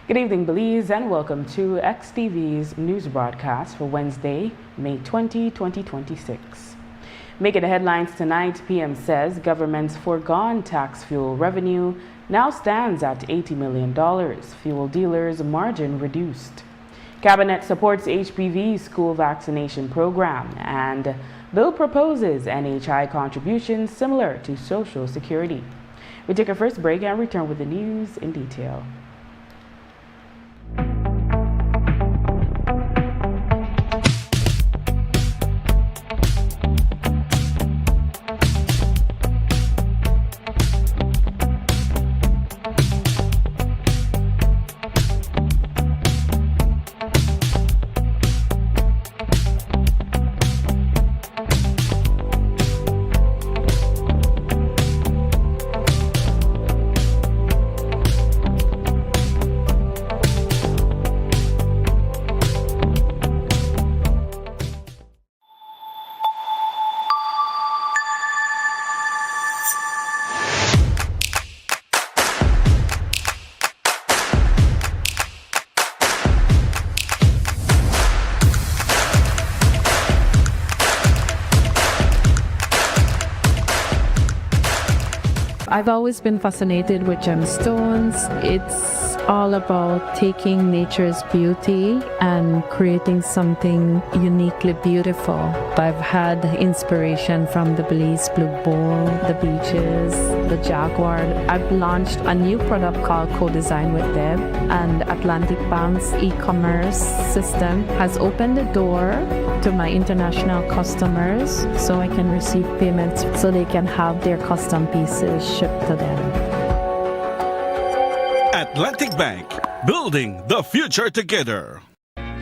Good evening, Belize, and welcome to XTV's news broadcast for Wednesday, May 20, 2026. Making the headlines tonight, PM says government's foregone tax fuel revenue now stands at $80 million. Fuel dealers' margin reduced. Cabinet supports HPV school vaccination program, and bill proposes NHI contributions similar to Social Security. We take our first break and return with the news in detail. I've always been fascinated with gemstones. It's all about taking nature's beauty and creating something uniquely beautiful. I've had inspiration from the Belize Blue Bull, the beaches, the jaguar. I've launched a new product called Co-Design with Deb, and Atlantic Bank's e-commerce system has opened the door to my international customers so I can receive payments so they can have their custom pieces shipped to them. Atlantic Bank, building the future together.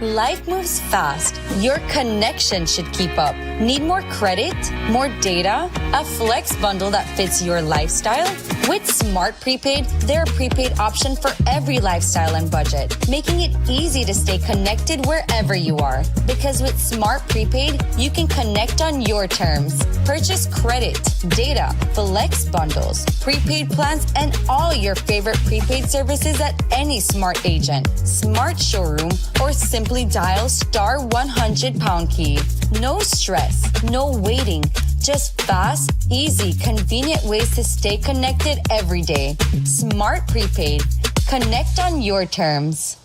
Life moves fast. Your connection should keep up. Need more credit? More data? A flex bundle that fits your lifestyle? With Smart Prepaid, they're a prepaid option for every lifestyle and budget, making it easy to stay connected wherever you are. Because with Smart Prepaid, you can connect on your terms. Purchase credit, data, flex bundles, prepaid plans, and all your favorite prepaid services at any Smart agent, Smart showroom, or simply dial *100 key. No stress, no waiting. Just fast, easy, convenient ways to stay connected every day. Smart Prepaid. Connect on your terms.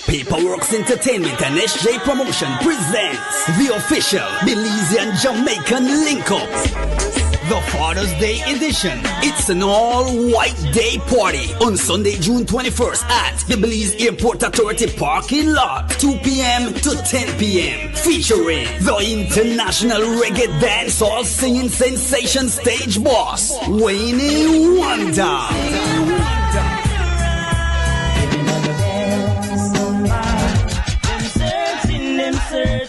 Paperworks Entertainment and SJ Promotion presents the official Belizean Jamaican Link-Up. The Father's Day edition. It's an all-white day party on Sunday, June 21st at the Belize Airport Authority parking lot, 2 p.m. to 10 p.m. Featuring the international reggae dancehall singing sensation stage boss, Wayne Wonder.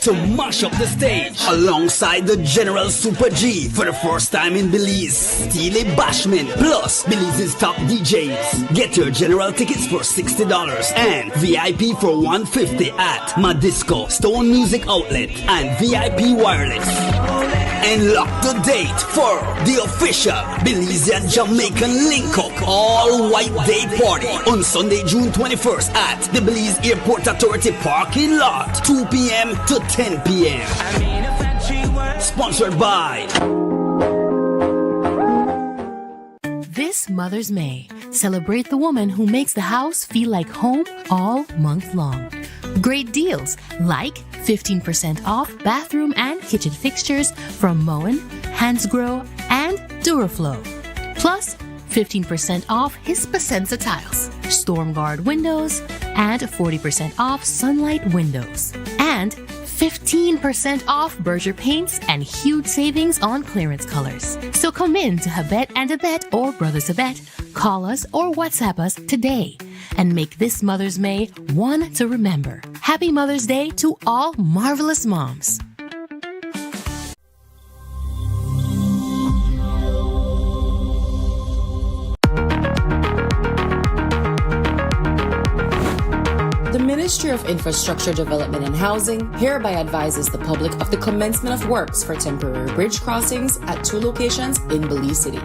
To mash up the stage alongside the General Super G for the first time in Belize, Steely Bashman, plus Belize's top DJs. Get your general tickets for $60 and VIP for $150 at Madisco, Stone Music Outlet, and VIP Wireless. And lock the date for the official Belizean Jamaican Link-Up all-white day party on Sunday, June 21st at the Belize Airport Authority parking lot, 2 p.m. to 10 p.m. Sponsored by... This Mother's May, celebrate the woman who makes the house feel like home all month long. Great deals like 15% off bathroom and kitchen fixtures from Moen, Hansgrohe, and Duraflow. Plus 15% off Hispasensa tiles, Stormguard windows, and 40% off Sunlight windows. And 15% off Berger paints and huge savings on clearance colors. So come in to Habet and Abet or Brothers Abet, call us or WhatsApp us today and make this Mother's May one to remember. Happy Mother's Day to all marvelous moms. The Ministry of Infrastructure Development and Housing hereby advises the public of the commencement of works for temporary bridge crossings at 2 locations in Belize City.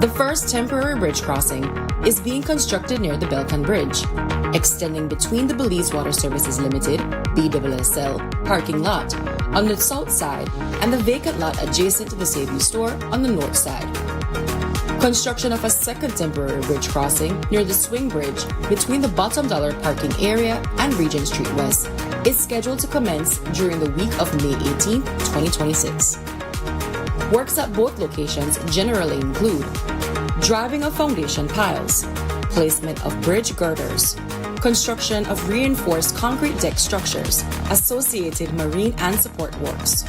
The first temporary bridge crossing is being constructed near the Belcan Bridge, extending between the Belize Water Services Limited (BWSL) parking lot on the south side and the vacant lot adjacent to the Save You store on the north side. Construction of a second temporary bridge crossing near the Swing Bridge between the Bottom Dollar parking area and Regent Street West is scheduled to commence during the week of May 18, 2026. Works at both locations generally include driving of foundation piles, placement of bridge girders, construction of reinforced concrete deck structures, associated marine and support works.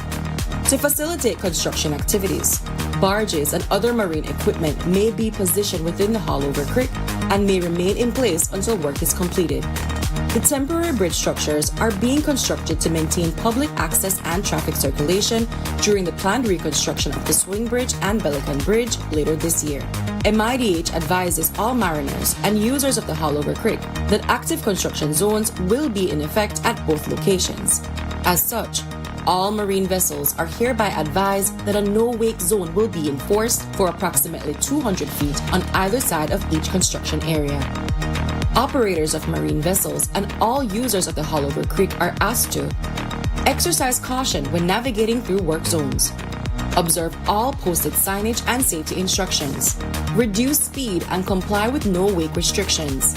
To facilitate construction activities, barges and other marine equipment may be positioned within the Hallover Creek and may remain in place until work is completed. The temporary bridge structures are being constructed to maintain public access and traffic circulation during the planned reconstruction of the Swing Bridge and Belcan Bridge later this year. MIDH advises all mariners and users of the Hallover Creek that active construction zones will be in effect at both locations. As such, all marine vessels are hereby advised that a no-wake zone will be enforced for approximately 200 feet on either side of each construction area. Operators of marine vessels and all users of the Hallover Creek are asked to exercise caution when navigating through work zones, observe all posted signage and safety instructions, reduce speed and comply with no-wake restrictions,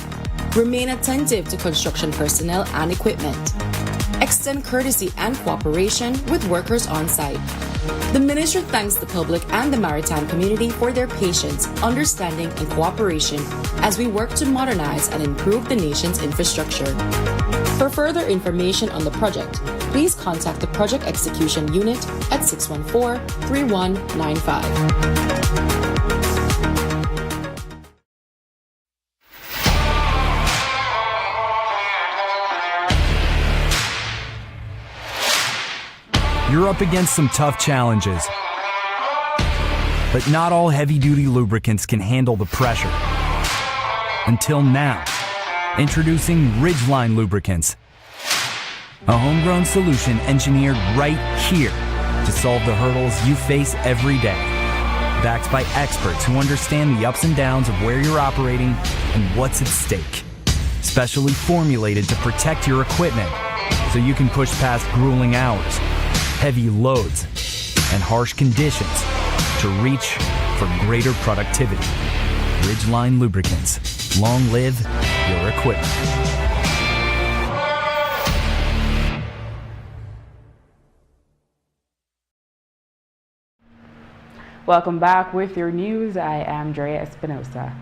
remain attentive to construction personnel and equipment, extend courtesy and cooperation with workers on site. The Ministry thanks the public and the maritime community for their patience, understanding, and cooperation as we work to modernize and improve the nation's infrastructure. For further information on the project, please contact the Project Execution Unit at 614-3195. You're up against some tough challenges, but not all heavy-duty lubricants can handle the pressure. Until now, introducing Ridgeline Lubricants, a homegrown solution engineered right here to solve the hurdles you face every day. Backed by experts who understand the ups and downs of where you're operating and what's at stake. Specially formulated to protect your equipment so you can push past grueling hours, heavy loads, and harsh conditions to reach for greater productivity. Ridgeline Lubricants. Long live your equipment. Welcome back with your news. I am Drea Espinosa.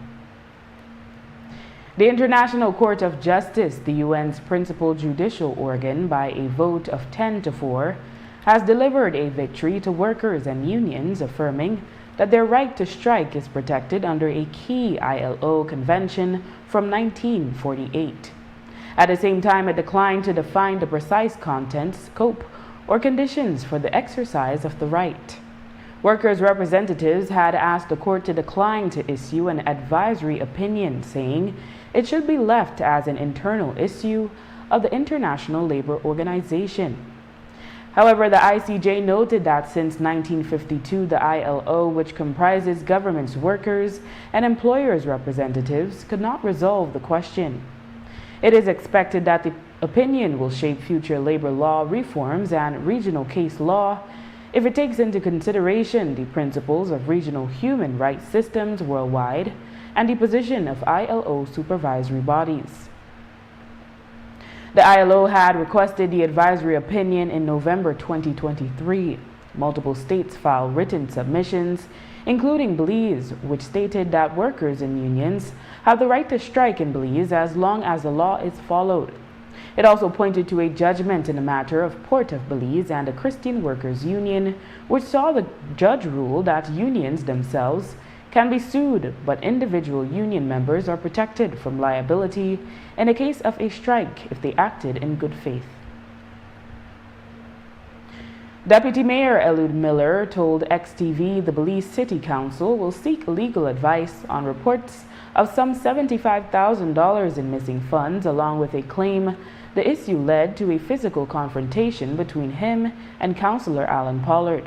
The International Court of Justice, the UN's principal judicial organ, by a vote of 10-4, has delivered a victory to workers and unions, affirming that their right to strike is protected under a key ILO convention from 1948. At the same time, it declined to define the precise content, scope, or conditions for the exercise of the right. Workers' representatives had asked the court to decline to issue an advisory opinion, saying it should be left as an internal issue of the International Labor Organization. However, the ICJ noted that since 1952, the ILO, which comprises government's workers and employers' representatives, could not resolve the question. It is expected that the opinion will shape future labor law reforms and regional case law if it takes into consideration the principles of regional human rights systems worldwide and the position of ILO supervisory bodies. The ILO had requested the advisory opinion in November 2023. Multiple states filed written submissions, including Belize, which stated that workers and unions have the right to strike in Belize as long as the law is followed. It also pointed to a judgment in the matter of Port of Belize and the Christian Workers Union, which saw the judge rule that unions themselves can be sued, but individual union members are protected from liability in the case of a strike if they acted in good faith. Deputy Mayor Eliud Miller told XTV the Belize City Council will seek legal advice on reports of some $75,000 in missing funds, along with a claim the issue led to a physical confrontation between him and Councillor Alan Pollard.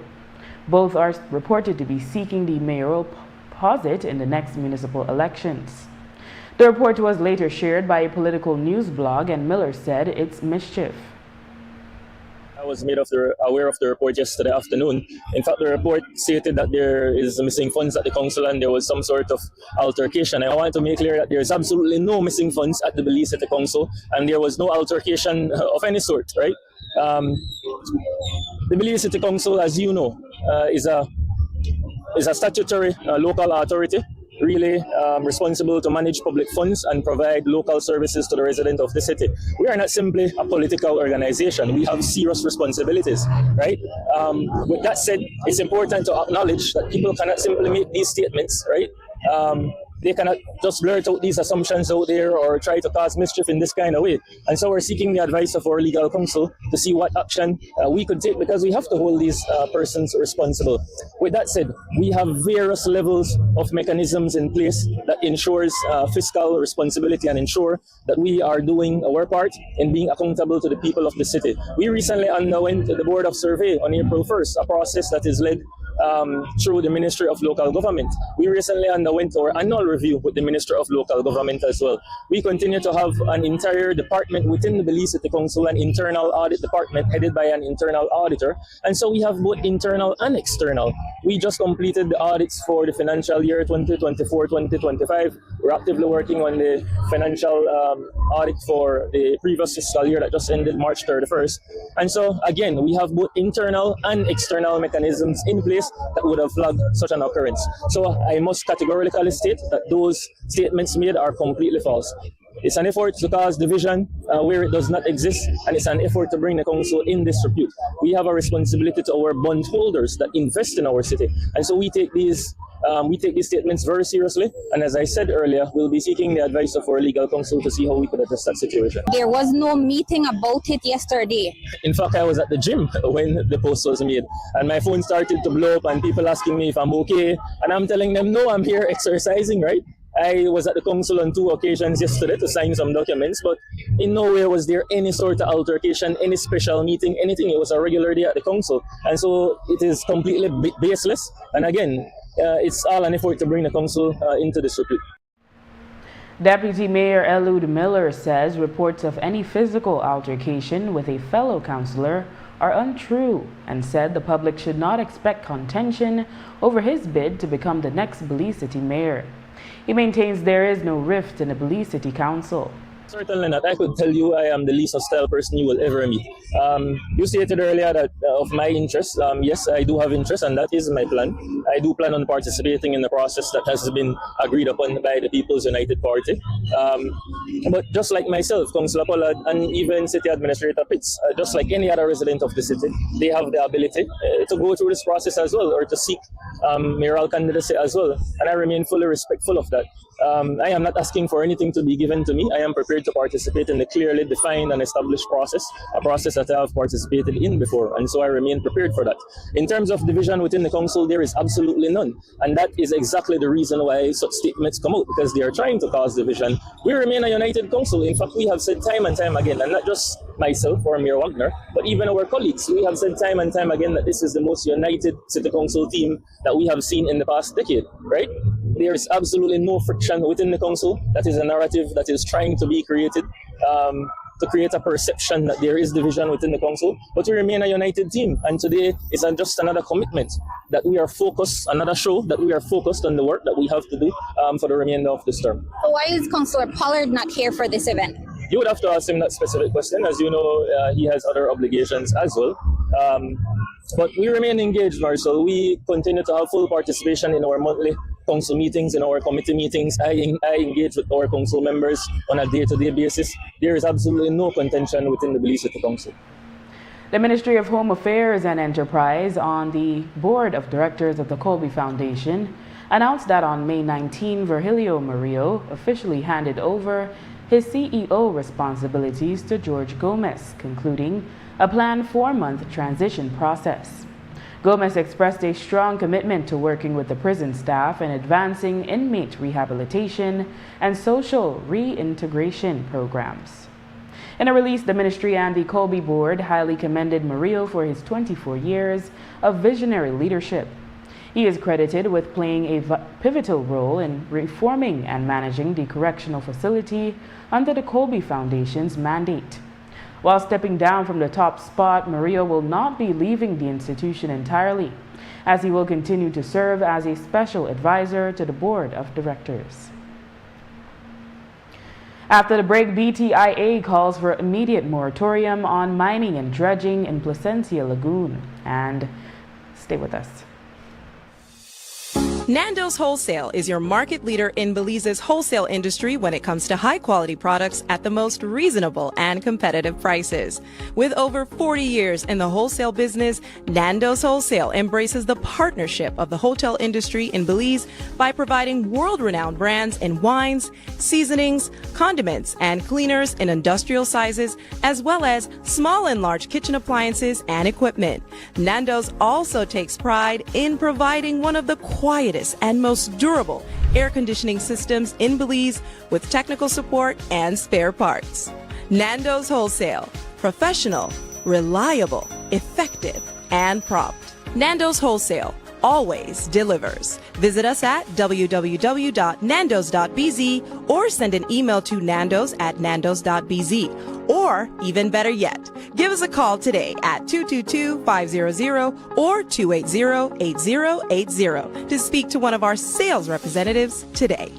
Both are reported to be seeking the mayoral deposit in the next municipal elections. The report was later shared by a political news blog, and Miller said it's mischief. I was made aware of the report yesterday afternoon. In fact, the report stated that there is missing funds at the council and there was some sort of altercation. I want to make clear that there is absolutely no missing funds at the Belize City Council, and there was no altercation of any sort, right? The Belize City Council, as you know, is a statutory local authority, really responsible to manage public funds and provide local services to the resident of the city. We are not simply a political organization. We have serious responsibilities, right? With that said, it's important to acknowledge that people cannot simply make these statements, right? They cannot just blurt out these assumptions out there or try to cause mischief in this kind of way. And so we're seeking the advice of our legal counsel to see what action we could take, because we have to hold these persons responsible. With that said, we have various levels of mechanisms in place that ensures fiscal responsibility and ensure that we are doing our part in being accountable to the people of the city. We recently underwent the Board of Survey on April 1st, a process that is led through the Ministry of Local Government. We recently underwent our annual review with the Ministry of Local Government as well. We continue to have an entire department within the Belize City Council, an internal audit department headed by an internal auditor. And so we have both internal and external. We just completed the audits for the financial year 2024-2025. We're actively working on the financial audit for the previous fiscal year that just ended March 31st. And so again, we have both internal and external mechanisms in place that would have flagged such an occurrence. So I must categorically state that those statements made are completely false. It's an effort to cause division where it does not exist, and it's an effort to bring the council in disrepute. We have a responsibility to our bondholders that invest in our city, and so we take these statements very seriously. And as I said earlier, we'll be seeking the advice of our legal counsel to see how we could address that situation. There was no meeting about it yesterday. In fact, I was at the gym when the post was made, and my phone started to blow up and people asking me if I'm okay, and I'm telling them, no, I'm here exercising, right? I was at the council on 2 occasions yesterday to sign some documents, but in no way was there any sort of altercation, any special meeting, anything. It was a regular day at the council. And so it is completely baseless. And again, it's all an effort to bring the council into disrepute. Deputy Mayor Eliud Miller says reports of any physical altercation with a fellow councillor are untrue, and said the public should not expect contention over his bid to become the next Belize City mayor. He maintains there is no rift in the Belize City Council. Certainly not. I could tell you I am the least hostile person you will ever meet. You stated earlier that of my interest. Yes, I do have interest, and that is my plan. I do plan on participating in the process that has been agreed upon by the People's United Party. But just like myself, Councillor Pollard, and even City Administrator Pitts, just like any other resident of the city, they have the ability to go through this process as well, or to seek mayoral candidacy as well. And I remain fully respectful of that. I am not asking for anything to be given to me. I am prepared to participate in the clearly defined and established process, a process that I have participated in before, and so I remain prepared for that. In terms of division within the council, there is absolutely none, and that is exactly the reason why such statements come out, because they are trying to cause division. We remain a united council. In fact, we have said time and time again, and not just myself or Mayor Wagner, but even our colleagues, we have said time and time again that this is the most united city council team that we have seen in the past decade, right? There is absolutely no friction within the council. That is a narrative that is trying to be created to create a perception that there is division within the council. But we remain a united team. And today is just another commitment that we are focused, another show that we are focused on the work that we have to do for the remainder of this term. So why is Councillor Pollard not here for this event? You would have to ask him that specific question. As you know, he has other obligations as well. But we remain engaged, Marcel. We continue to have full participation in our monthly council meetings, in our committee meetings. I engage with our council members on a day-to-day basis. There is absolutely no contention within the Belize City Council. The Ministry of Home Affairs and Enterprise, on the board of directors of the Colby Foundation, announced that on May 19, Virgilio Murillo officially handed over his CEO responsibilities to George Gomez, concluding a planned 4-month transition process. Gomez expressed a strong commitment to working with the prison staff and advancing inmate rehabilitation and social reintegration programs. In a release, the ministry and the Colby board highly commended Murillo for his 24 years of visionary leadership. He is credited with playing a pivotal role in reforming and managing the correctional facility under the Colby Foundation's mandate. While stepping down from the top spot, Murillo will not be leaving the institution entirely, as he will continue to serve as a special advisor to the board of directors. After the break, BTIA calls for immediate moratorium on mining and dredging in Placencia Lagoon. And stay with us. Nando's Wholesale is your market leader in Belize's wholesale industry when it comes to high-quality products at the most reasonable and competitive prices. With over 40 years in the wholesale business, Nando's Wholesale embraces the partnership of the hotel industry in Belize by providing world-renowned brands in wines, seasonings, condiments, and cleaners in industrial sizes, as well as small and large kitchen appliances and equipment. Nando's also takes pride in providing one of the quietest and most durable air conditioning systems in Belize with technical support and spare parts. Nando's Wholesale. Professional, reliable, effective, and prompt. Nando's Wholesale always delivers. Visit us at www.nandos.bz or send an email to nandos@nandos.bz. Or, even better yet, give us a call today at 222-500 or 280-8080 to speak to one of our sales representatives today.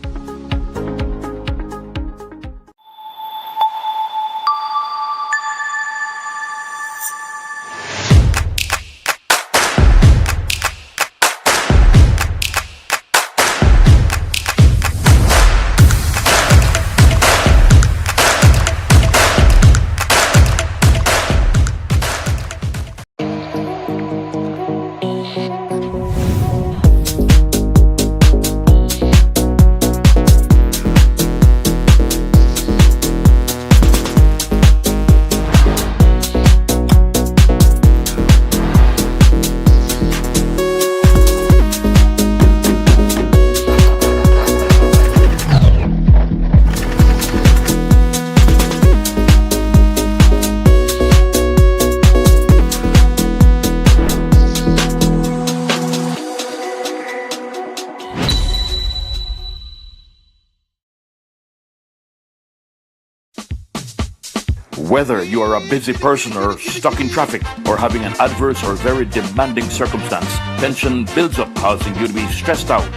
Whether you are a busy person or stuck in traffic or having an adverse or very demanding circumstance, tension builds up, causing you to be stressed out.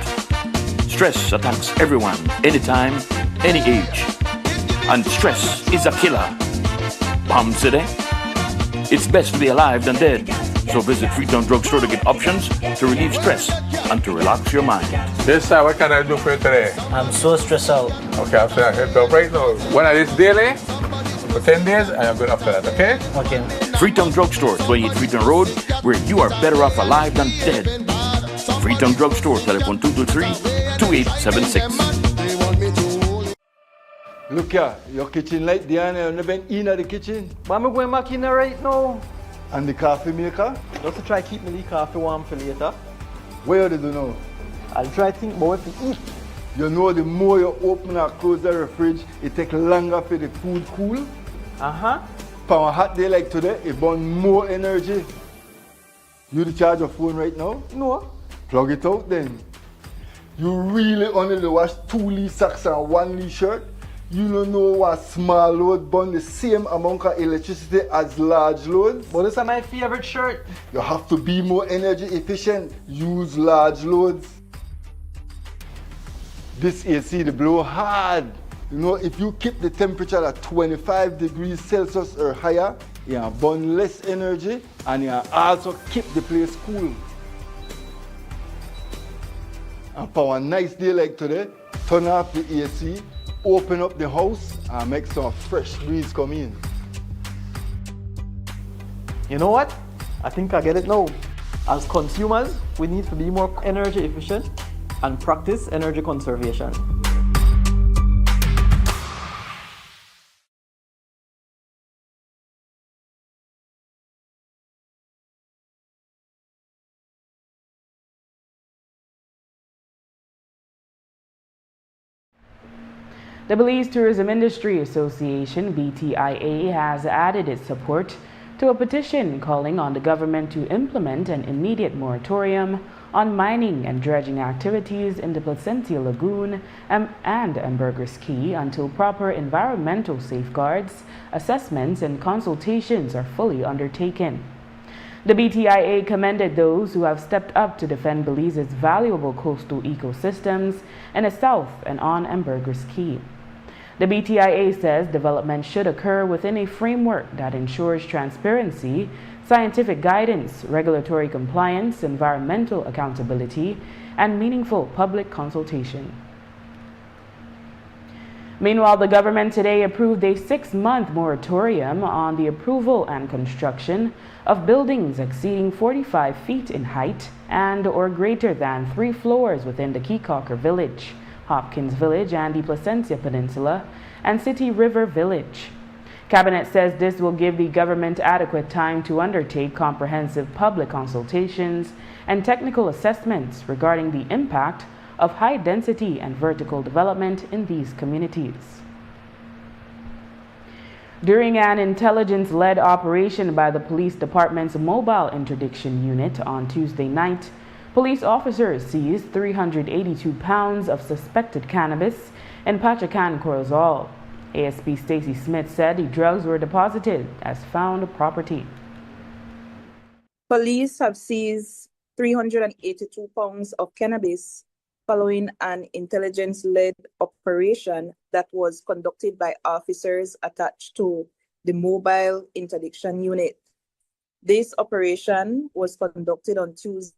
Stress attacks everyone, anytime, any age. And stress is a killer. Palm City? It's best to be alive than dead. So visit Freetown Drugstore to get options to relieve stress and to relax your mind. This time, what can I do for you today? I'm so stressed out. Okay, I'm saying I help you out right now. When I this daily, for 10 days, I am good after that, okay? Okay. Freetown Drugstore, 28 Freetown Road, where you are better off alive than dead. Freetown Drugstore, telephone 223-2876. Look here, your kitchen light, Diana, you never in the kitchen. But I'm going back in there right now. And the coffee maker? Just to try keep my coffee warm for later. Where do you know? I'll try to think about what to eat. You know, the more you open or close the fridge, it takes longer for the food cool. For a hot day like today, it burns more energy. You charge your phone right now? No. Plug it out then. You really only wash 2 Lee socks and 1 Lee shirt? You don't know what small load burn the same amount of electricity as large loads? But this is my favorite shirt. You have to be more energy efficient. Use large loads. This AC, they blow hard. You know, if you keep the temperature at 25 degrees Celsius or higher, you burn less energy and you also keep the place cool. And for a nice day like today, turn off the AC, open up the house and make some fresh breeze come in. You know what? I think I get it now. As consumers, we need to be more energy efficient and practice energy conservation. The Belize Tourism Industry Association, BTIA, has added its support to a petition calling on the government to implement an immediate moratorium on mining and dredging activities in the Placentia Lagoon and Ambergris Key until proper environmental safeguards, assessments, and consultations are fully undertaken. The BTIA commended those who have stepped up to defend Belize's valuable coastal ecosystems in the south and on Ambergris Key. The BTIA says development should occur within a framework that ensures transparency, scientific guidance, regulatory compliance, environmental accountability, and meaningful public consultation. Meanwhile, the government today approved a 6-month moratorium on the approval and construction of buildings exceeding 45 feet in height and or greater than 3 floors within the Keycocker Village, Hopkins Village, and the Placentia Peninsula and City River Village. Cabinet says this will give the government adequate time to undertake comprehensive public consultations and technical assessments regarding the impact of high density and vertical development in these communities. During an intelligence-led operation by the police department's mobile interdiction unit on Tuesday night, police officers seized 382 pounds of suspected cannabis in Pachacan, Corozal. ASP Stacy Smith said the drugs were deposited as found property. Police have seized 382 pounds of cannabis following an intelligence-led operation that was conducted by officers attached to the mobile interdiction unit. This operation was conducted on Tuesday,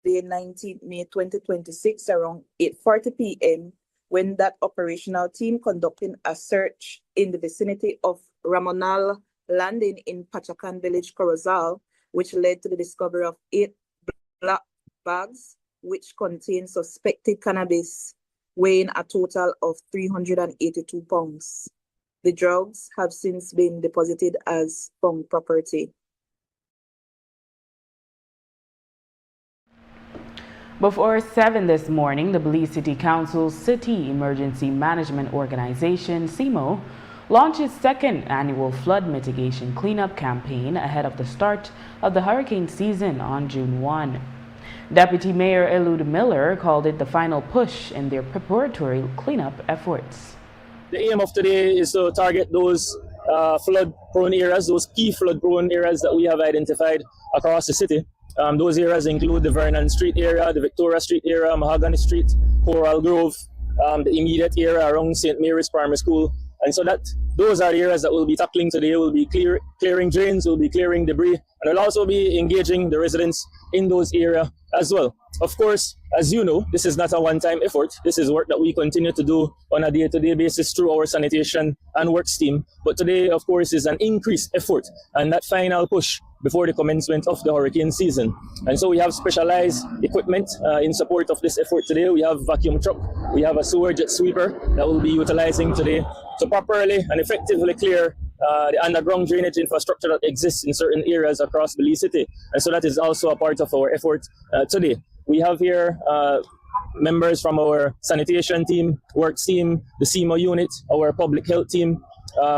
19 May 2026 around 8:40 p.m. when that operational team conducting a search in the vicinity of Ramonal Landing in Pachacan Village, Corozal, which led to the discovery of 8 black bags which contain suspected cannabis weighing a total of 382 pounds. The drugs have since been deposited as found property. Before 7 this morning, the Belize City Council's City Emergency Management Organization, CEMO, launched its second annual flood mitigation cleanup campaign ahead of the start of the hurricane season on June 1. Deputy Mayor Elud Miller called it the final push in their preparatory cleanup efforts. The aim of today is to target those flood-prone areas, those key flood-prone areas that we have identified across the city. Those areas include the Vernon Street area, the Victoria Street area, Mahogany Street, Coral Grove, the immediate area around St. Mary's Primary School. And so those are the areas that we'll be tackling today. We'll be clearing drains, we'll be clearing debris, and we'll also be engaging the residents in those areas as well. Of course, as you know, this is not a one-time effort. This is work that we continue to do on a day-to-day basis through our sanitation and works team. But today, of course, is an increased effort and that final push before the commencement of the hurricane season. And so we have specialized equipment in support of this effort today. We have vacuum truck, we have a sewer jet sweeper that we'll be utilizing today to properly and effectively clear the underground drainage infrastructure that exists in certain areas across Belize City. And so that is also a part of our effort today. We have here members from our sanitation team, works team, the CEMO unit, our public health team.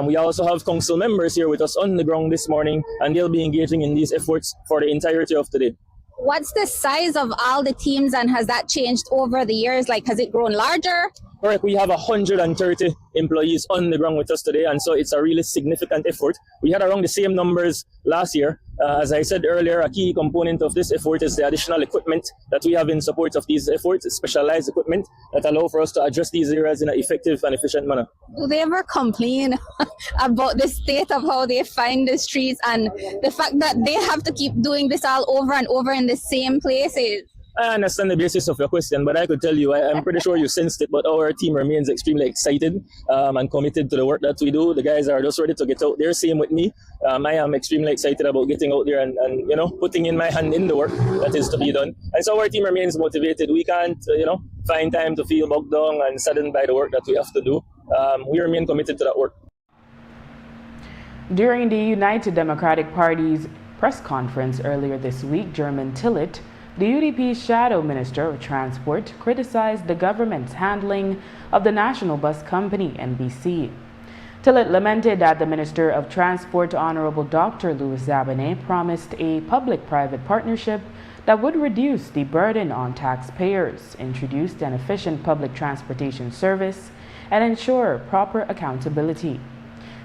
We also have council members here with us on the ground this morning, and they'll be engaging in these efforts for the entirety of the day. What's the size of all the teams, and has that changed over the years? Like, has it grown larger? Correct. We have 130 employees on the ground with us today, and so it's a really significant effort. We had around the same numbers last year. As I said earlier, a key component of this effort is the additional equipment that we have in support of these efforts, specialized equipment that allow for us to address these areas in an effective and efficient manner. Do they ever complain about the state of how they find the streets and the fact that they have to keep doing this all over and over in the same places? I understand the basis of your question, but I could tell you, I'm pretty sure you sensed it, but our team remains extremely excited and committed to the work that we do. The guys are just ready to get out there. Same with me. I am extremely excited about getting out there and putting in my hand in the work that is to be done. And so our team remains motivated. We can't, find time to feel bogged down and saddened by the work that we have to do. We remain committed to that work. During the United Democratic Party's press conference earlier this week, German Tillett, the UDP's Shadow Minister of Transport, criticized the government's handling of the national bus company, NBC. Tillit lamented that the Minister of Transport, Honorable Dr. Louis Zabane, promised a public-private partnership that would reduce the burden on taxpayers, introduce an efficient public transportation service, and ensure proper accountability.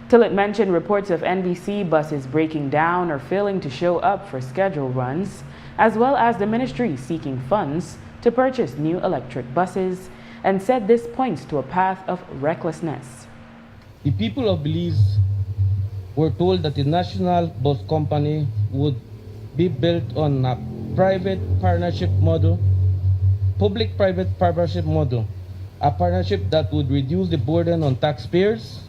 Tillit mentioned reports of NBC buses breaking down or failing to show up for scheduled runs, as well as the ministry seeking funds to purchase new electric buses, and said this points to a path of recklessness. The people of Belize were told that the national bus company would be built on a private partnership model, public-private partnership model, a partnership that would reduce the burden on taxpayers,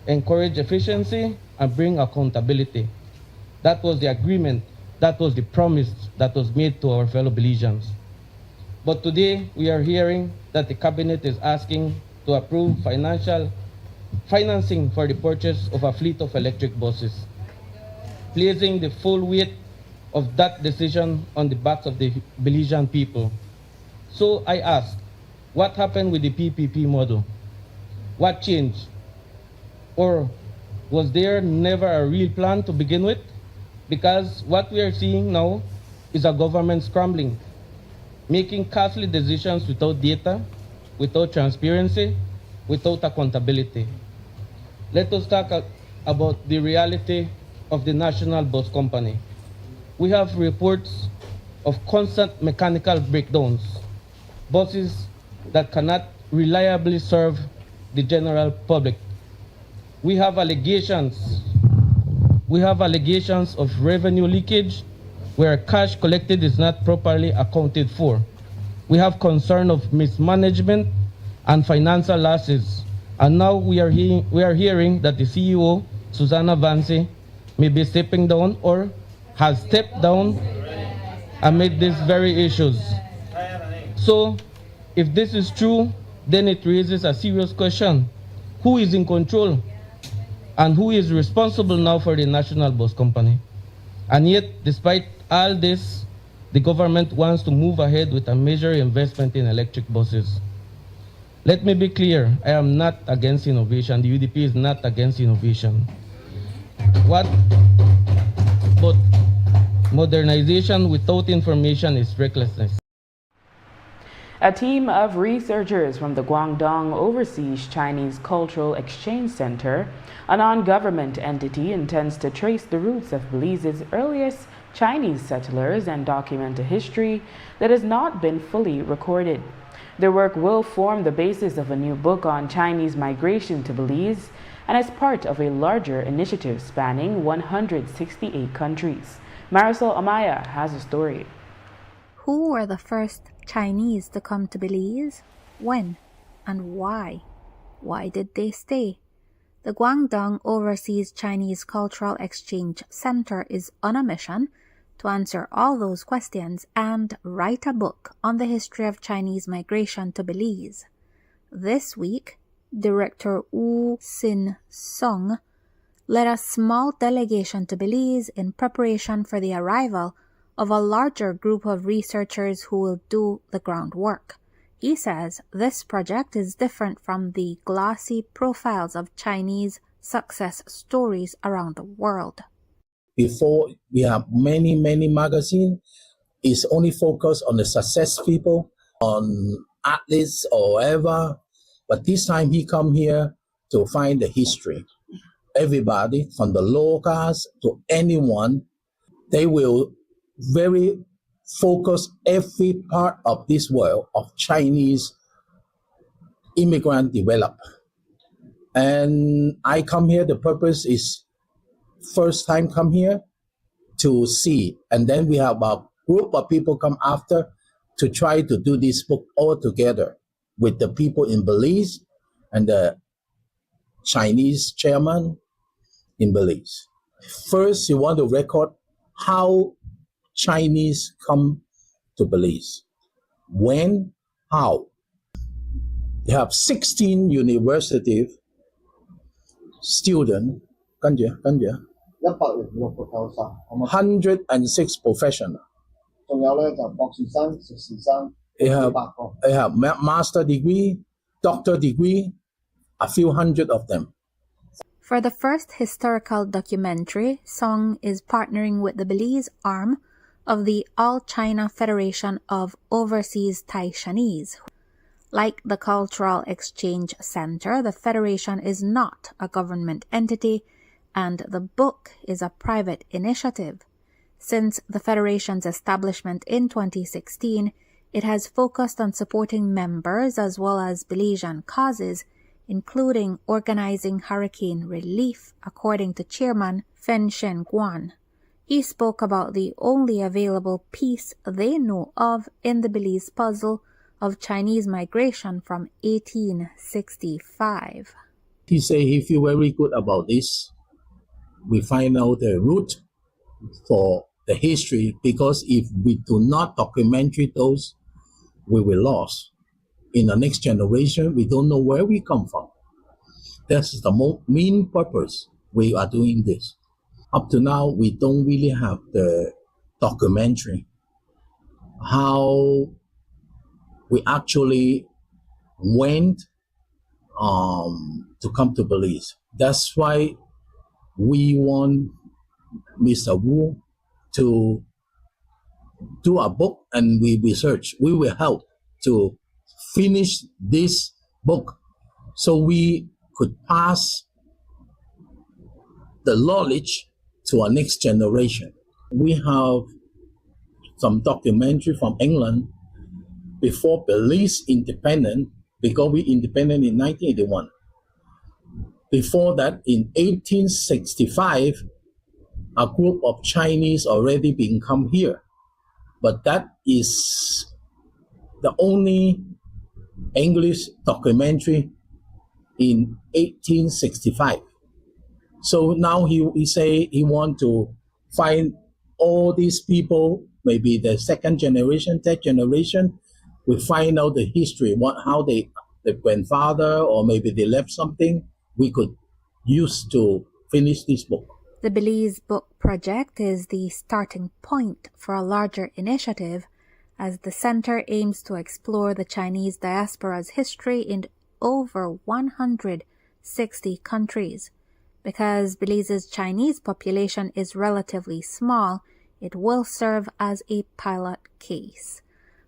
encourage efficiency, and bring accountability. That was the agreement, that was the promise that was made to our fellow Belizeans. But today we are hearing that the cabinet is asking to approve financing for the purchase of a fleet of electric buses, placing the full weight of that decision on the backs of the Belizean people. So I ask, what happened with the PPP model? What changed? Or was there never a real plan to begin with? Because what we are seeing now is a government scrambling, making costly decisions without data, without transparency, without accountability. Let us talk about the reality of the national bus company. We have reports of constant mechanical breakdowns, buses that cannot reliably serve the general public. We have allegations of revenue leakage where cash collected is not properly accounted for. We have concern of mismanagement and financial losses. And now we are hearing that the CEO, Susanna Vance, may be stepping down or has stepped down amid these very issues. So, if this is true, then it raises a serious question. Who is in control? And who is responsible now for the national bus company? And yet, despite all this, the government wants to move ahead with a major investment in electric buses. Let me be clear, I am not against innovation. The UDP is not against innovation. But modernization without information is recklessness. A team of researchers from the Guangdong Overseas Chinese Cultural Exchange Center, a non-government entity, intends to trace the roots of Belize's earliest Chinese settlers and document a history that has not been fully recorded. Their work will form the basis of a new book on Chinese migration to Belize and is part of a larger initiative spanning 168 countries. Marisol Amaya has a story. Who were the first Chinese to come to Belize? When? And why? Why did they stay? The Guangdong Overseas Chinese Cultural Exchange Center is on a mission to answer all those questions and write a book on the history of Chinese migration to Belize. This week, Director Wu Sin Sung led a small delegation to Belize in preparation for the arrival of a larger group of researchers who will do the groundwork. He says this project is different from the glossy profiles of Chinese success stories around the world. Before, we have many magazines. It's only focused on the success people, on athletes or whatever. But this time he come here to find the history. Everybody, from the locals to anyone, they will very focus every part of this world of Chinese immigrant develop. And I come here, the purpose is first time come here to see. And then we have a group of people come after to try to do this book all together with the people in Belize and the Chinese chairman in Belize. First, you want to record how Chinese come to Belize. When, how. You have 16 university students, 106 professionals. They have master degree, doctor degree, a few hundred of them. For the first historical documentary, Song is partnering with the Belize arm of the All China Federation of Overseas Thai Chinese. Like the Cultural Exchange Center, the Federation is not a government entity, and the book is a private initiative. Since the Federation's establishment in 2016, it has focused on supporting members as well as Belizean causes, including organizing hurricane relief, according to Chairman Fen Shen Guan. He spoke about the only available piece they know of in the Belize puzzle of Chinese migration from 1865. He say he feel very good about this. We find out the root for the history, because if we do not document those, we will lose. In the next generation, we don't know where we come from. That's the main purpose we are doing this. Up to now, we don't really have the documentary, how we actually went to come to Belize. That's why we want Mr. Wu to do a book, and we research. We will help to finish this book so we could pass the knowledge to our next generation. We have some documentary from England before Belize independent, because we independent in 1981. Before that, in 1865, a group of Chinese already been come here. But that is the only English documentary in 1865. So now he say he want to find all these people, maybe the second generation, third generation, we find out the history, how the grandfather, or maybe they left something we could use to finish this book. The Belize Book Project is the starting point for a larger initiative, as the center aims to explore the Chinese diaspora's history in over 160 countries. Because Belize's Chinese population is relatively small, it will serve as a pilot case.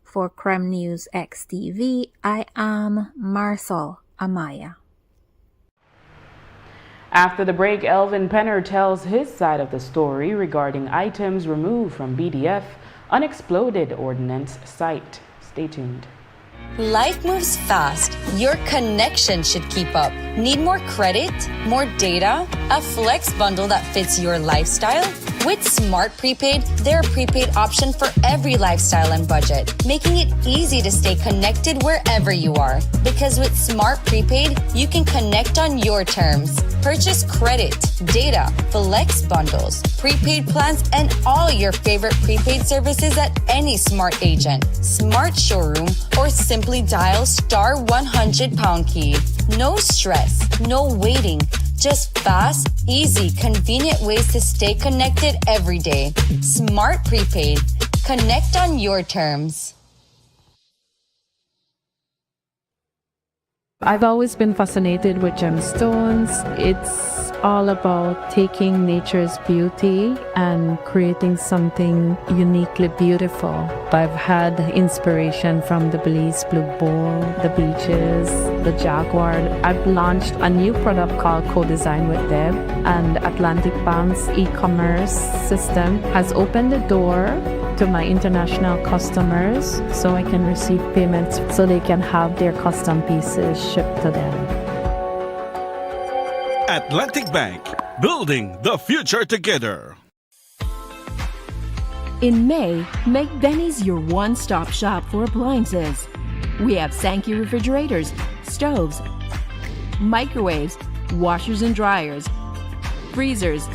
For Creme News XTV, I am Marcel Amaya. After the break, Elvin Penner tells his side of the story regarding items removed from BDF unexploded ordnance site. Stay tuned. Life moves fast. Your connection should keep up. Need more credit? More data? A flex bundle that fits your lifestyle? With Smart Prepaid, they're a prepaid option for every lifestyle and budget, making it easy to stay connected wherever you are. Because with Smart Prepaid, you can connect on your terms. Purchase credit, data, flex bundles, prepaid plans, and all your favorite prepaid services at any Smart agent, Smart showroom, or simply dial *100 key. No stress, no waiting. Just fast, easy, convenient ways to stay connected every day. Smart Prepaid. Connect on your terms. I've always been fascinated with gemstones. It's all about taking nature's beauty and creating something uniquely beautiful. I've had inspiration from the Belize Blue Bull, the beaches, the Jaguar. I've launched a new product called Co-Design with Deb, and Atlantic Bank's e-commerce system has opened the door to my international customers so I can receive payments so they can have their custom pieces shipped to them. Atlantic Bank, building the future together. In May, make Benny's your one-stop shop for appliances. We have Sankey refrigerators, stoves, microwaves, washers and dryers, freezers,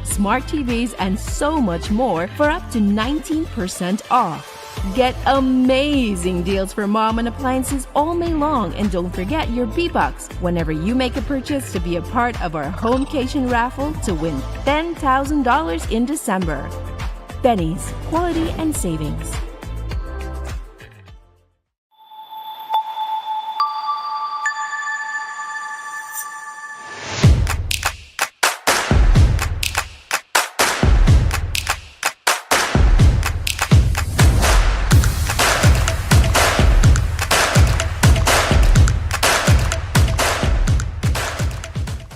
smart TVs, and so much more for up to 19% off. Get amazing deals for mom and appliances all May long, and don't forget your B-Bucks whenever you make a purchase to be a part of our Homecation raffle to win $10,000 in December. Benny's, quality and savings.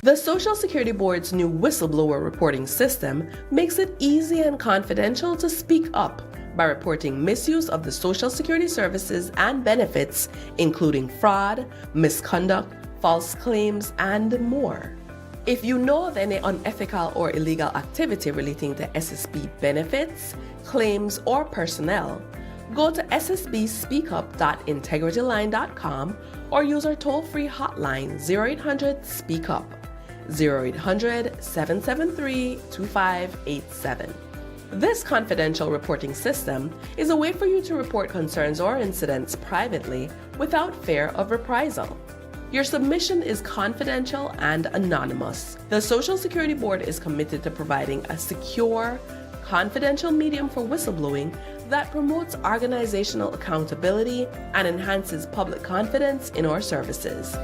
The Social Security Board's new whistleblower reporting system makes it easy and confidential to speak up by reporting misuse of the Social Security services and benefits, including fraud, misconduct, false claims, and more. If you know of any unethical or illegal activity relating to SSB benefits, claims, or personnel, go to ssbspeakup.integrityline.com or use our toll-free hotline 0800-SPEAK-UP, 0800-773-2587. This confidential reporting system is a way for you to report concerns or incidents privately without fear of reprisal. Your submission is confidential and anonymous. The Social Security Board is committed to providing a secure, confidential medium for whistleblowing that promotes organizational accountability and enhances public confidence in our services.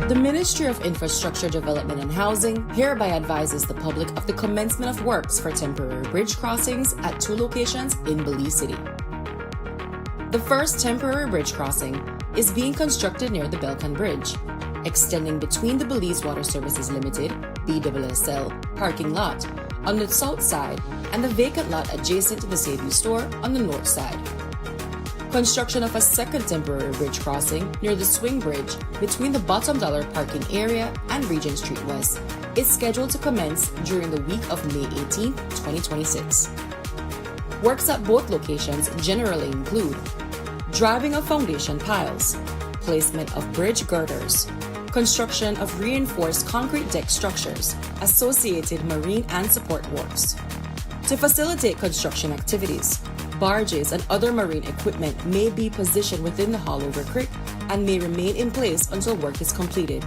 The Ministry of Infrastructure Development and Housing hereby advises the public of the commencement of works for temporary bridge crossings at 2 locations in Belize City. The first temporary bridge crossing is being constructed near the Belcan Bridge, extending between the Belize Water Services Limited (BWSL) parking lot on the south side and the vacant lot adjacent to the Save-You store on the north side. Construction of a second temporary bridge crossing near the swing bridge between the Bottom Dollar parking area and Regent Street West is scheduled to commence during the week of May 18, 2026. Works at both locations generally include driving of foundation piles, placement of bridge girders, construction of reinforced concrete deck structures, associated marine and support works. To facilitate construction activities, barges and other marine equipment may be positioned within the Hallover Creek and may remain in place until work is completed.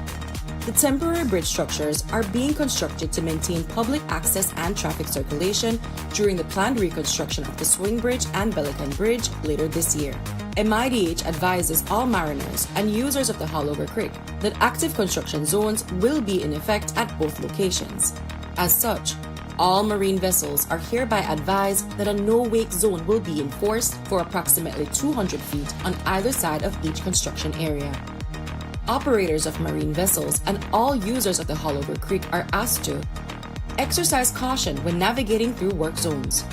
The temporary bridge structures are being constructed to maintain public access and traffic circulation during the planned reconstruction of the Swing Bridge and Belcan Bridge later this year. MIDH advises all mariners and users of the Hallover Creek that active construction zones will be in effect at both locations. As such, all marine vessels are hereby advised that a no-wake zone will be enforced for approximately 200 feet on either side of each construction area. Operators of marine vessels and all users of the Hallover Creek are asked to exercise caution when navigating through work zones,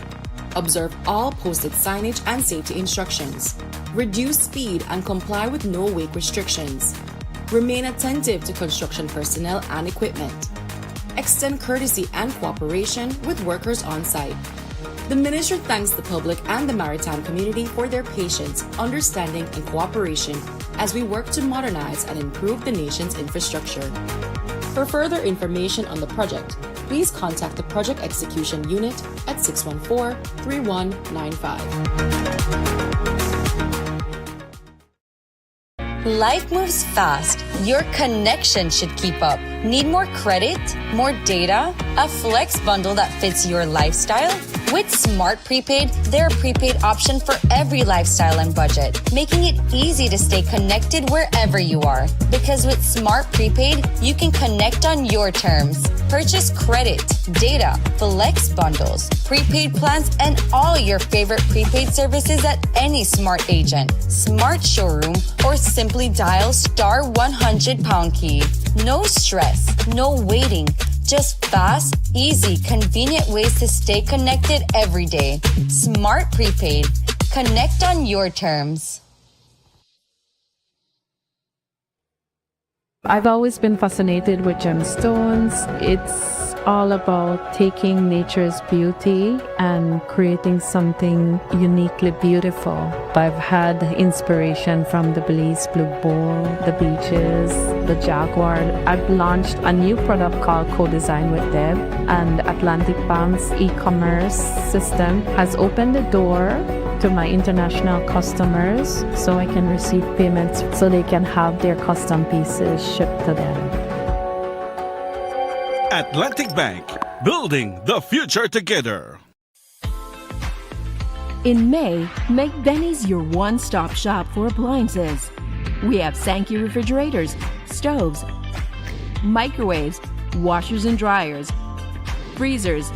observe all posted signage and safety instructions, reduce speed and comply with no-wake restrictions, remain attentive to construction personnel and equipment, extend courtesy and cooperation with workers on site. The Ministry thanks the public and the maritime community for their patience, understanding, and cooperation as we work to modernize and improve the nation's infrastructure. For further information on the project, please contact the Project Execution Unit at 614-3195. Life moves fast. Your connection should keep up. Need more credit? More data? A flex bundle that fits your lifestyle? With Smart Prepaid, they're a prepaid option for every lifestyle and budget, making it easy to stay connected wherever you are. Because with Smart Prepaid, you can connect on your terms. Purchase credit, data, flex bundles, prepaid plans, and all your favorite prepaid services at any Smart agent, Smart showroom, or simply dial *100# key. No stress, no waiting. Just fast, easy, convenient ways to stay connected every day. Smart Prepaid. Connect on your terms. I've always been fascinated with gemstones. It's all about taking nature's beauty and creating something uniquely beautiful. I've had inspiration from the Belize Blue Bull, the beaches, the jaguar. I've launched a new product called Co-Design with Deb, and Atlantic Bank's e-commerce system has opened the door to my international customers so I can receive payments so they can have their custom pieces shipped to them. Atlantic Bank, building the future together. In May, make Benny's your one-stop shop for appliances. We have Sankey refrigerators, stoves, microwaves, washers and dryers, freezers,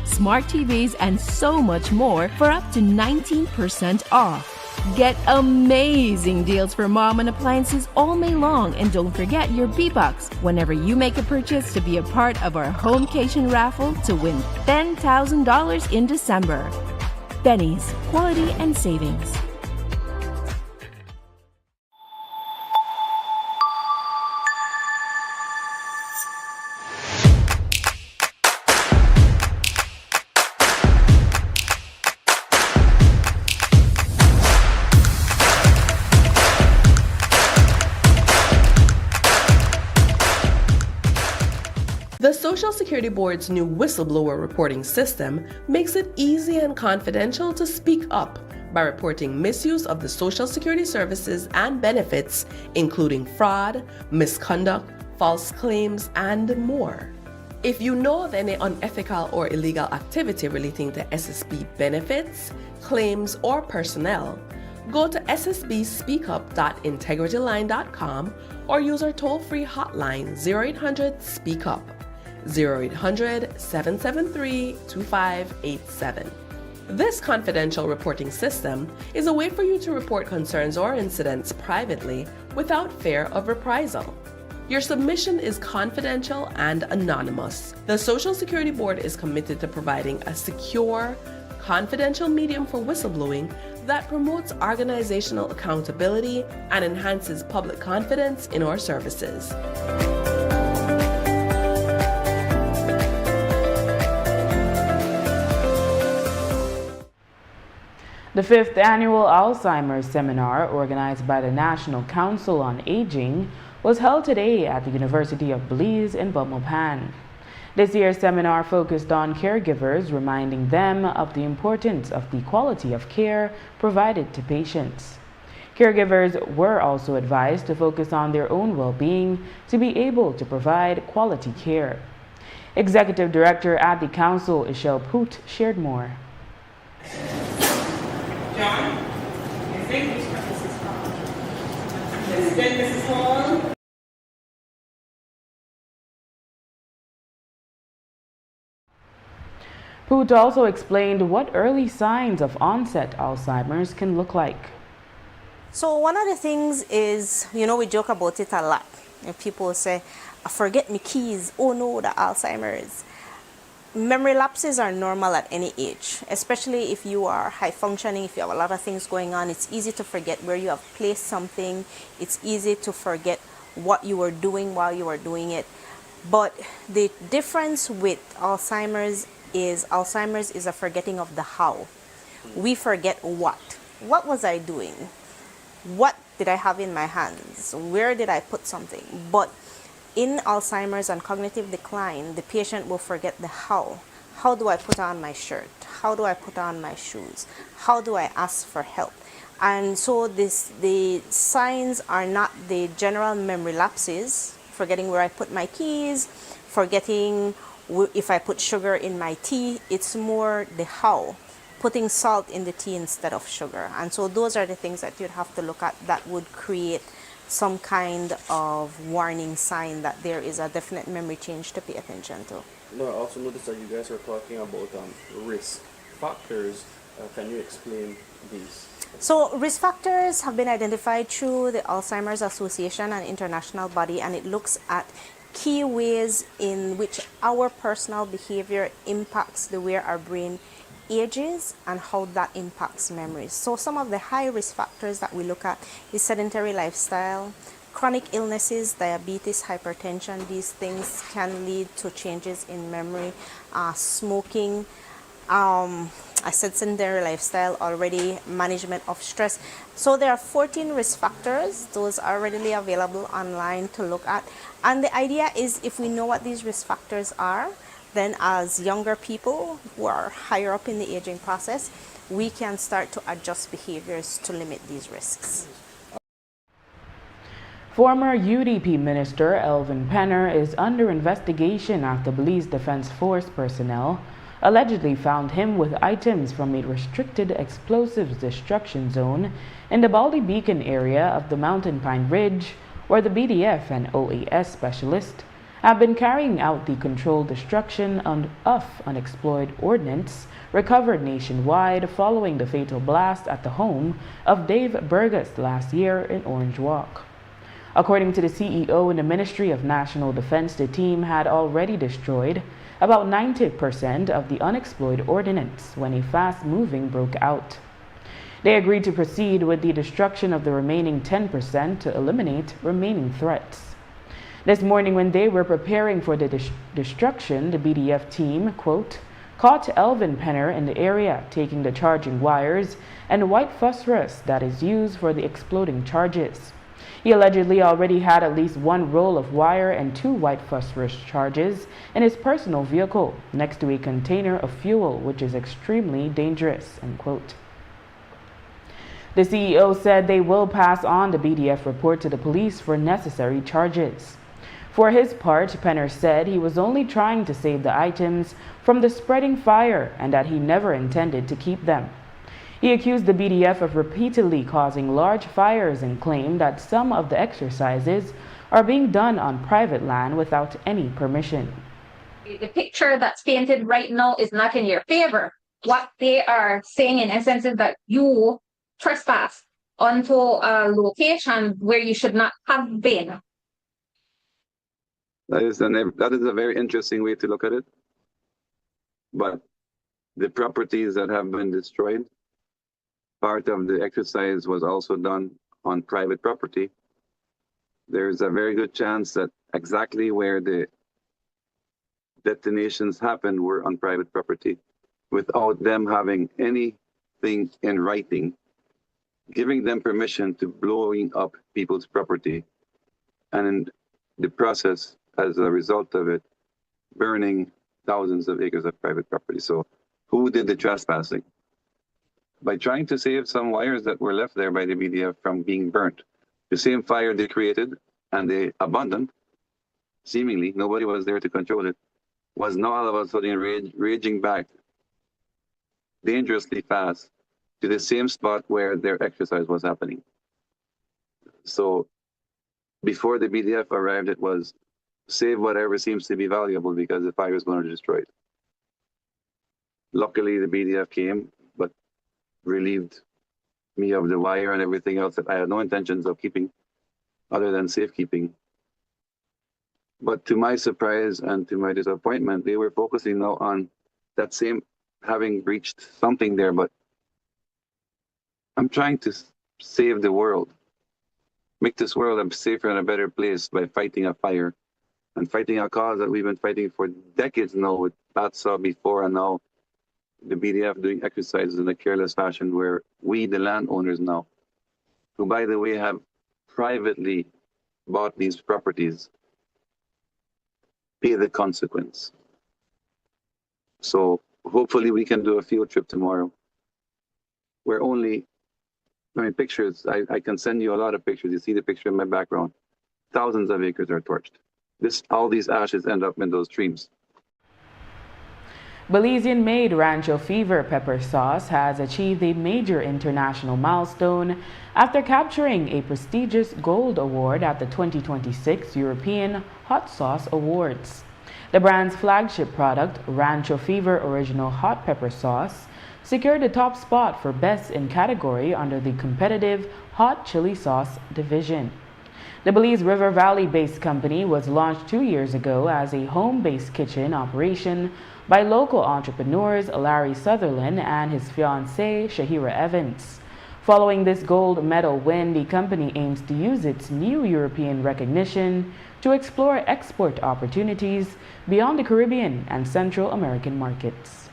smart TVs, and so much more for up to 19% off. Get amazing deals for mom and appliances all May long, and don't forget your B-Bucks whenever you make a purchase to be a part of our Homecation raffle to win $10,000 in December. Benny's, quality and savings. The Social Security Board's new whistleblower reporting system makes it easy and confidential to speak up by reporting misuse of the Social Security services and benefits, including fraud, misconduct, false claims, and more. If you know of any unethical or illegal activity relating to SSB benefits, claims, or personnel, go to ssbspeakup.integrityline.com or use our toll-free hotline 0800-SPEAK-UP. 0800-773-2587. This confidential reporting system is a way for you to report concerns or incidents privately without fear of reprisal. Your submission is confidential and anonymous. The Social Security Board is committed to providing a secure, confidential medium for whistleblowing that promotes organizational accountability and enhances public confidence in our services. The 5th annual Alzheimer's seminar, organized by the National Council on Aging, was held today at the University of Belize in Belmopan. This year's seminar focused on caregivers, reminding them of the importance of the quality of care provided to patients. Caregivers were also advised to focus on their own well-being to be able to provide quality care. Executive Director at the Council, Ishel Poot, shared more. John, Mrs. Hall. Poot also explained what early signs of onset Alzheimer's can look like. So one of the things is, we joke about it a lot. And people say, I forget my keys. Oh no, the Alzheimer's. Memory lapses are normal at any age, especially if you are high functioning, if you have a lot of things going on. It's easy to forget where you have placed something. It's easy to forget what you were doing while you were doing it. But the difference with Alzheimer's is a forgetting of the how. We forget what. What was I doing? What did I have in my hands? Where did I put something? But in Alzheimer's and cognitive decline, the patient will forget the how. How do I put on my shirt? How do I put on my shoes? How do I ask for help? And so the signs are not the general memory lapses, forgetting where I put my keys, forgetting if I put sugar in my tea. It's more the how, putting salt in the tea instead of sugar. And so those are the things that you'd have to look at that would create some kind of warning sign that there is a definite memory change to pay attention to. No, I also noticed that you guys are talking about risk factors. Can you explain these? So risk factors have been identified through the Alzheimer's Association, an international body, and it looks at key ways in which our personal behavior impacts the way our brain ages and how that impacts memories. So some of the high risk factors that we look at is sedentary lifestyle, chronic illnesses, diabetes, hypertension. These things can lead to changes in memory. Smoking, I said sedentary lifestyle already, management of stress. So there are 14 risk factors. Those are readily available online to look at. And the idea is, if we know what these risk factors are, then as younger people who are higher up in the aging process, we can start to adjust behaviors to limit these risks. Former UDP Minister Elvin Penner is under investigation after Belize Defense Force personnel allegedly found him with items from a restricted explosives destruction zone in the Baldy Beacon area of the Mountain Pine Ridge where the BDF and OAS specialists have been carrying out the controlled destruction of unexploited ordnance recovered nationwide following the fatal blast at the home of Dave Burgess last year in Orange Walk. According to the CEO in the Ministry of National Defense, the team had already destroyed about 90% of the unexploited ordnance when a fast-moving broke out. They agreed to proceed with the destruction of the remaining 10% to eliminate remaining threats. This morning, when they were preparing for the destruction, the BDF team, quote, caught Elvin Penner in the area taking the charging wires and white phosphorus that is used for the exploding charges. He allegedly already had at least one roll of wire and 2 white phosphorus charges in his personal vehicle next to a container of fuel, which is extremely dangerous, end quote. The CEO said they will pass on the BDF report to the police for necessary charges. For his part, Penner said he was only trying to save the items from the spreading fire and that he never intended to keep them. He accused the BDF of repeatedly causing large fires and claimed that some of the exercises are being done on private land without any permission. The picture that's painted right now is not in your favor. What they are saying in essence is that you trespass onto a location where you should not have been. That is a very interesting way to look at it. But the properties that have been destroyed, part of the exercise was also done on private property. There's a very good chance that exactly where the detonations happened were on private property without them having anything in writing, giving them permission to blowing up people's property. And in the process, as a result of it, burning thousands of acres of private property. So who did the trespassing? By trying to save some wires that were left there by the BDF from being burnt. The same fire they created and they abandoned, seemingly, nobody was there to control it, was now all of a sudden raging back dangerously fast to the same spot where their exercise was happening. So before the BDF arrived, it was save whatever seems to be valuable because the fire is going to destroy it. Luckily, the BDF came, but relieved me of the wire and everything else that I had no intentions of keeping other than safekeeping. But to my surprise and to my disappointment, they were focusing now on that same having reached something there, but I'm trying to save the world, make this world a safer and a better place by fighting a fire and fighting a cause that we've been fighting for decades now with BATSA before and now the BDF doing exercises in a careless fashion where we, the landowners now, who by the way have privately bought these properties, pay the consequence. So hopefully we can do a field trip tomorrow where pictures, I can send you a lot of pictures. You see the picture in my background. Thousands of acres are torched. All these ashes end up in those streams. Belizean-made Rancho Fever pepper sauce has achieved a major international milestone after capturing a prestigious gold award at the 2026 European Hot Sauce Awards. The brand's flagship product, Rancho Fever Original Hot Pepper Sauce, secured the top spot for Best in category under the competitive Hot Chili Sauce division. The Belize River Valley-based company was launched 2 years ago as a home-based kitchen operation by local entrepreneurs Larry Sutherland and his fiancée Shahira Evans. Following this gold medal win, the company aims to use its new European recognition to explore export opportunities beyond the Caribbean and Central American markets.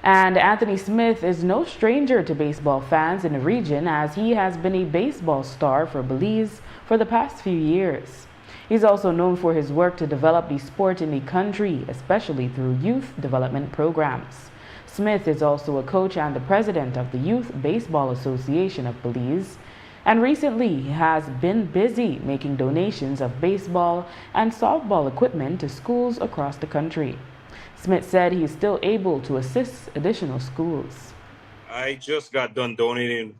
And Anthony Smith is no stranger to baseball fans in the region as he has been a baseball star for Belize for the past few years. He's also known for his work to develop the sport in the country, especially through youth development programs. Smith is also a coach and the president of the Youth Baseball Association of Belize, and recently has been busy making donations of baseball and softball equipment to schools across the country. Smith said he is still able to assist additional schools. I just got done donating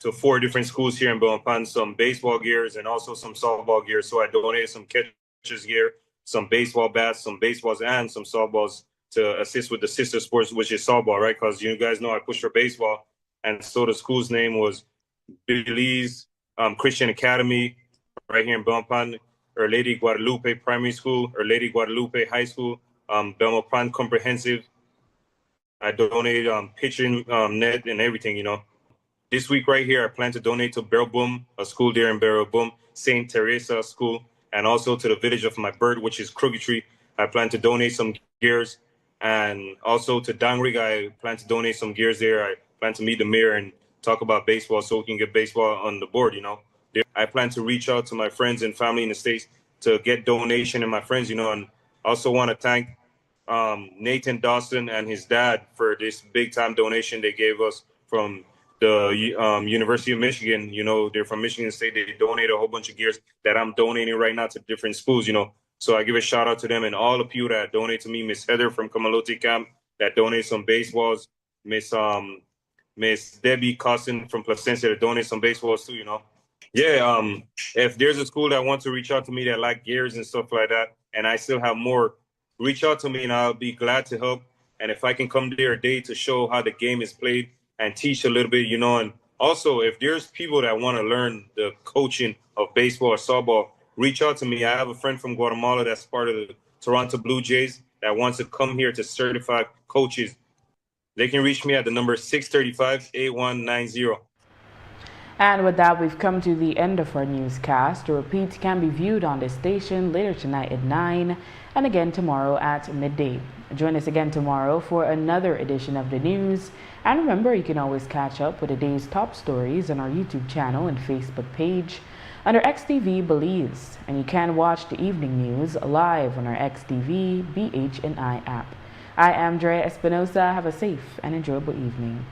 to 4 different schools here in Belmopan, some baseball gears and also some softball gear. So I donated some catcher's gear, some baseball bats, some baseballs, and some softballs to assist with the sister sports, which is softball, right? Because you guys know I push for baseball. And so the school's name was Belize Christian Academy right here in Belmopan, Our Lady Guadalupe Primary School, Our Lady Guadalupe High School, Belmopan Comprehensive. I donated pitching net and everything, you know. This week right here, I plan to donate to Barrel Boom, a school there in Barrel Boom, St. Teresa School, and also to the village of my bird, which is Crooked Tree. I plan to donate some gears. And also to Dangrig, I plan to donate some gears there. I plan to meet the mayor and talk about baseball so we can get baseball on the board, you know. I plan to reach out to my friends and family in the States to get donation and my friends, you know, and also want to thank Nathan Dawson and his dad for this big time donation they gave us from the University of Michigan. You know, they're from Michigan State. They donated a whole bunch of gears that I'm donating right now to different schools, you know. So I give a shout out to them and all the people that donate to me. Miss Heather from Kamalote Camp that donated some baseballs. Miss Debbie Costin from Placencia that donated some baseballs too, you know. Yeah, if there's a school that wants to reach out to me that like gears and stuff like that, and I still have more, reach out to me and I'll be glad to help. And if I can come there a day to show how the game is played and teach a little bit, you know, and also if there's people that want to learn the coaching of baseball or softball, reach out to me. I have a friend from Guatemala that's part of the Toronto Blue Jays that wants to come here to certify coaches. They can reach me at the number 635-8190. And with that, we've come to the end of our newscast. The repeat can be viewed on this station later tonight at 9 and again tomorrow at midday. Join us again tomorrow for another edition of the news. And remember, you can always catch up with the day's top stories on our YouTube channel and Facebook page under XTV Belize. And you can watch the evening news live on our XTV BHNI app. I am Drea Espinosa. Have a safe and enjoyable evening.